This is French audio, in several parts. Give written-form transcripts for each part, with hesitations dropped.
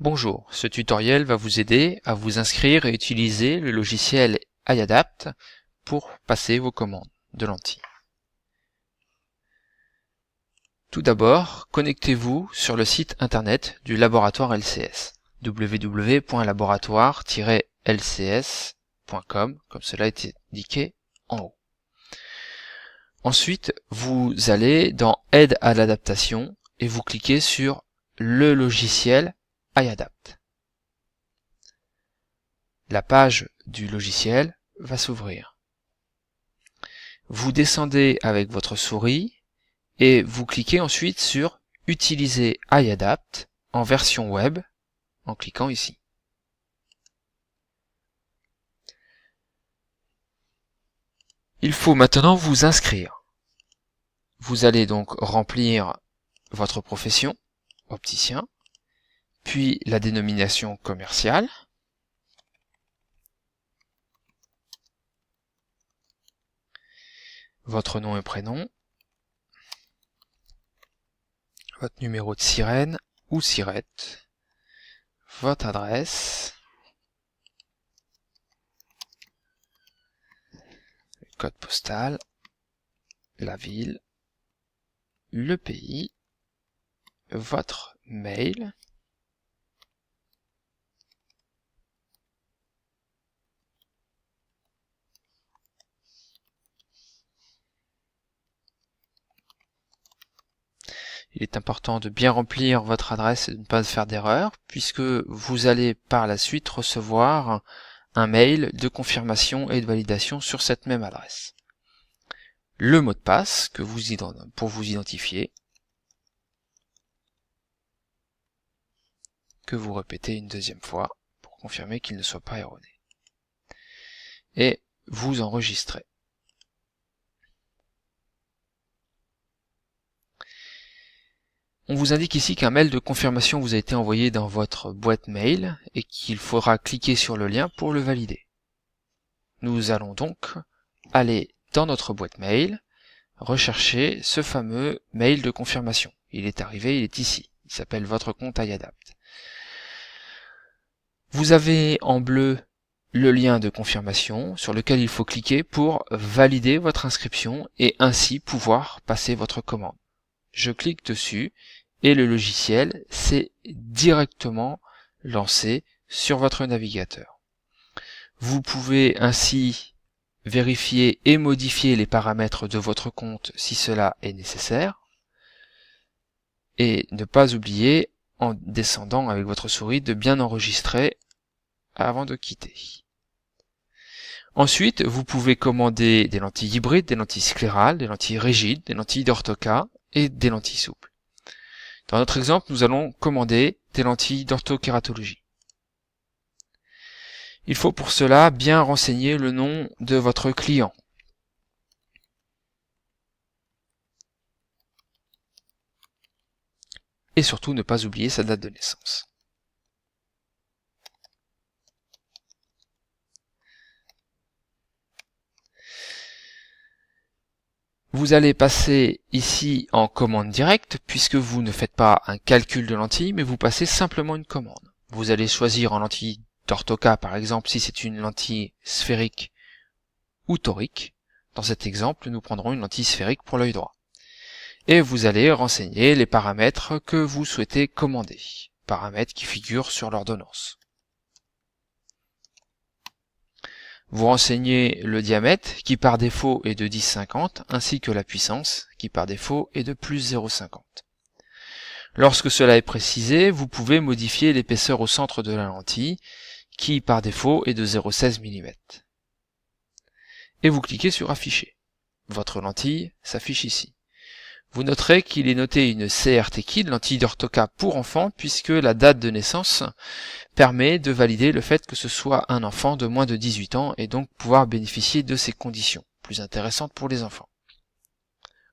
Bonjour, ce tutoriel va vous aider à vous inscrire et utiliser le logiciel iAdapt pour passer vos commandes de lentilles. Tout d'abord, connectez-vous sur le site internet du laboratoire LCS, www.laboratoire-lcs.com, comme cela est indiqué en haut. Ensuite, vous allez dans Aide à l'adaptation et vous cliquez sur le logiciel iAdapt. La page du logiciel va s'ouvrir. Vous descendez avec votre souris et vous cliquez ensuite sur Utiliser iAdapt en version web en cliquant ici. Il faut maintenant vous inscrire. Vous allez donc remplir votre profession, opticien, puis la dénomination commerciale, votre nom et prénom, votre numéro de sirène ou sirette, votre adresse, le code postal, la ville, le pays, votre mail, il est important de bien remplir votre adresse et de ne pas faire d'erreur, puisque vous allez par la suite recevoir un mail de confirmation et de validation sur cette même adresse. Le mot de passe pour vous identifier, que vous répétez une deuxième fois pour confirmer qu'il ne soit pas erroné. Et vous enregistrez. On vous indique ici qu'un mail de confirmation vous a été envoyé dans votre boîte mail et qu'il faudra cliquer sur le lien pour le valider. Nous allons donc aller dans notre boîte mail, rechercher ce fameux mail de confirmation. Il est arrivé, il est ici. Il s'appelle votre compte iAdapt. Vous avez en bleu le lien de confirmation sur lequel il faut cliquer pour valider votre inscription et ainsi pouvoir passer votre commande. Je clique dessus et le logiciel s'est directement lancé sur votre navigateur. Vous pouvez ainsi vérifier et modifier les paramètres de votre compte si cela est nécessaire et ne pas oublier, en descendant avec votre souris, de bien enregistrer avant de quitter. Ensuite, vous pouvez commander des lentilles hybrides, des lentilles sclérales, des lentilles rigides, des lentilles d'orthoca et des lentilles souples. Dans notre exemple, nous allons commander des lentilles d'orthokératologie. Il faut pour cela bien renseigner le nom de votre client. Et surtout ne pas oublier sa date de naissance. Vous allez passer ici en commande directe puisque vous ne faites pas un calcul de lentilles mais vous passez simplement une commande. Vous allez choisir en lentille d'orthoca par exemple si c'est une lentille sphérique ou torique. Dans cet exemple, nous prendrons une lentille sphérique pour l'œil droit. Et vous allez renseigner les paramètres que vous souhaitez commander, paramètres qui figurent sur l'ordonnance. Vous renseignez le diamètre qui par défaut est de 10,50 ainsi que la puissance qui par défaut est de plus 0,50. Lorsque cela est précisé, vous pouvez modifier l'épaisseur au centre de la lentille qui par défaut est de 0,16 mm. Et vous cliquez sur afficher. Votre lentille s'affiche ici. Vous noterez qu'il est noté une CRT Kid, lentille d'orthoca pour enfant, puisque la date de naissance permet de valider le fait que ce soit un enfant de moins de 18 ans et donc pouvoir bénéficier de ces conditions, plus intéressantes pour les enfants.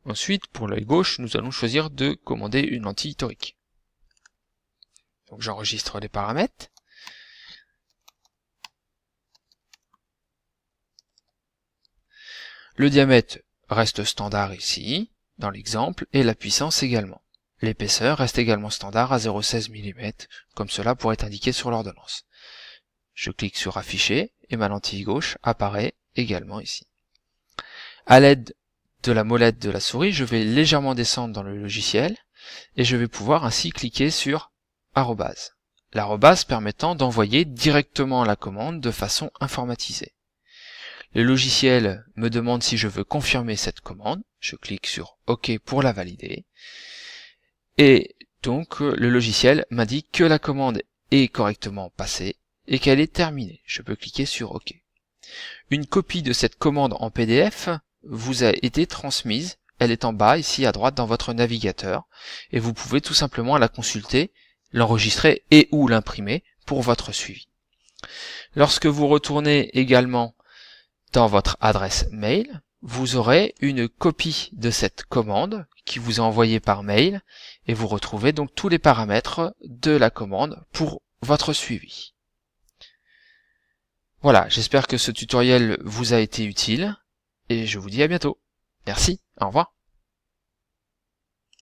Ensuite, pour l'œil gauche, nous allons choisir de commander une lentille torique. Donc j'enregistre les paramètres. Le diamètre reste standard ici, dans l'exemple, et la puissance également. L'épaisseur reste également standard à 0,16 mm, comme cela pourrait être indiqué sur l'ordonnance. Je clique sur afficher et ma lentille gauche apparaît également ici. À l'aide de la molette de la souris, je vais légèrement descendre dans le logiciel et je vais pouvoir ainsi cliquer sur arrobase. L'arrobase permettant d'envoyer directement la commande de façon informatisée. Le logiciel me demande si je veux confirmer cette commande. Je clique sur OK pour la valider. Et donc le logiciel m'indique que la commande est correctement passée et qu'elle est terminée. Je peux cliquer sur OK. Une copie de cette commande en PDF vous a été transmise. Elle est en bas ici à droite dans votre navigateur et vous pouvez tout simplement la consulter, l'enregistrer et ou l'imprimer pour votre suivi. Lorsque vous retournez également dans votre adresse mail, vous aurez une copie de cette commande qui vous est envoyée par mail et vous retrouvez donc tous les paramètres de la commande pour votre suivi. Voilà, j'espère que ce tutoriel vous a été utile et je vous dis à bientôt. Merci, au revoir.